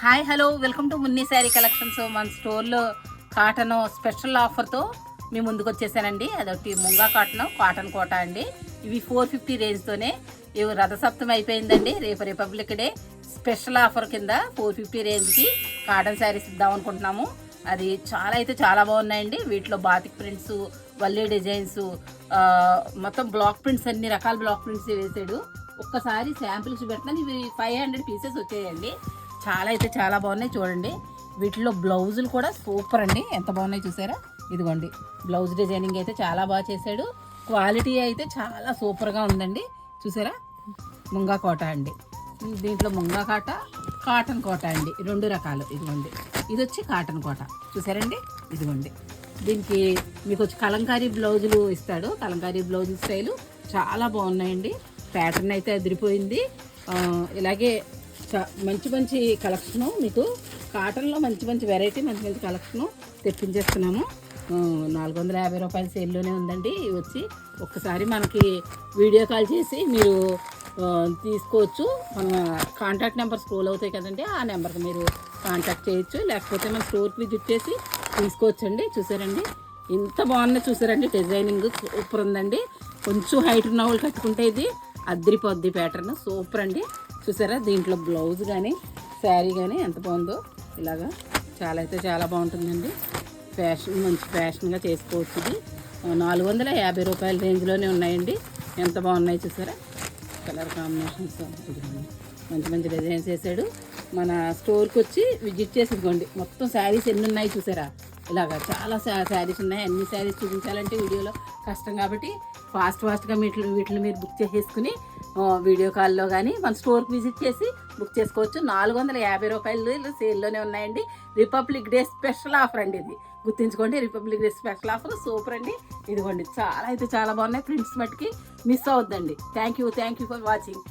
Hi hello welcome to Munni sari collections. మన స్టోర్లో cotton special ఆఫర్తో మీ ముందుకు వచ్చేసానండి. అదొకటి ముంగా కాటన్ కోట అండి. ఇవి 450 రేంజ్తోనే. ఇవి రథసప్తమి అయిపోయిందండి. రేపు రిపబ్లిక్ డే స్పెషల్ ఆఫర్ కింద 450 రేంజ్కి కాటన్ శారీస్ ఇద్దాం అనుకుంటున్నాము. అది చాలా బాగున్నాయండి. వీటిలో బాతిక్ ప్రింట్స్, వల్లీ డిజైన్స్, మొత్తం బ్లాక్ ప్రింట్స్, అన్ని రకాల బ్లాక్ ప్రింట్స్ వేసాడు. ఒక్కసారి శాంపిల్స్ పెట్టినా ఇవి 500 పీసెస్ వచ్చాయండి. చాలా బాగున్నాయి చూడండి. వీటిలో బ్లౌజులు కూడా సూపర్ అండి. ఎంత బాగున్నాయి చూసారా. ఇదిగోండి బ్లౌజ్ డిజైనింగ్ అయితే చాలా బాగా చేశాడు. క్వాలిటీ అయితే చాలా సూపర్గా ఉందండి. చూసారా, ముంగా కోట అండి. దీంట్లో ముంగా కోట, కాటన్ కోట అండి, రెండు రకాలు. ఇదిగోండి, ఇది వచ్చి కాటన్ కోట చూసారండి. ఇదిగోండి, దీనికి మీకు వచ్చి కలంకారీ బ్లౌజులు ఇస్తాడు. కలంకారీ బ్లౌజ్ స్టైలు చాలా బాగున్నాయండి. ప్యాటర్న్ అయితే అదిరిపోయింది. ఇలాగే మంచి కలెక్షను మీకు కాటన్లో మంచి వెరైటీ, మంచి కలెక్షను తెప్పించేస్తున్నాము. 450 రూపాయల సేల్లోనే ఉందండి. ఇవి వచ్చి ఒక్కసారి మనకి వీడియో కాల్ చేసి మీరు తీసుకోవచ్చు. మన కాంటాక్ట్ నెంబర్ స్క్రోల్ అవుతాయి కదండి, ఆ నెంబర్కి మీరు కాంటాక్ట్ చేయొచ్చు. లేకపోతే మన స్టోర్కి విజిట్ చేసి తీసుకోవచ్చండి. చూసారండి ఇంత బాగుంది. చూసారండి డిజైనింగ్ సూపర్ ఉందండి. కొంచెం హైట్ ఉన్న వాళ్ళు కట్టుకుంటే ఇది అద్దరిపోద్ది. ప్యాటర్న్ సూపర్ అండి. చూసారా, దీంట్లో బ్లౌజ్ కానీ శారీ కానీ ఎంత బాగుందో. ఇలాగా చాలా బాగుంటుందండి. మంచి ఫ్యాషన్గా చేసుకోవచ్చు. ఇది 450 రూపాయల రేంజ్లోనే ఉన్నాయండి. ఎంత బాగున్నాయి చూసారా. కలర్ కాంబినేషన్స్ మంచి డిజైన్స్ వేసాడు. మన స్టోర్కి వచ్చి విజిట్ చేసి ఇదిగోండి మొత్తం శారీస్ ఎన్ని ఉన్నాయి చూసారా. ఇలాగా చాలా శారీస్ ఉన్నాయి. అన్ని శారీస్ చూపించాలంటే వీడియోలో కష్టం కాబట్టి ఫాస్ట్గా వీటిని మీరు బుక్ చేసేసుకుని వీడియో కాల్లో కానీ మన స్టోర్కి విజిట్ చేసి బుక్ చేసుకోవచ్చు. 450 రూపాయలు సేల్లోనే ఉన్నాయండి. రిపబ్లిక్ డే స్పెషల్ ఆఫర్ అండి. ఇది గుర్తుంచుకోండి, republic day special offer super అండి. ఇదిగోండి చాలా బాగున్నాయి. ప్రింట్స్ మట్టుకి మిస్ అవద్దండి. Thank you for watching.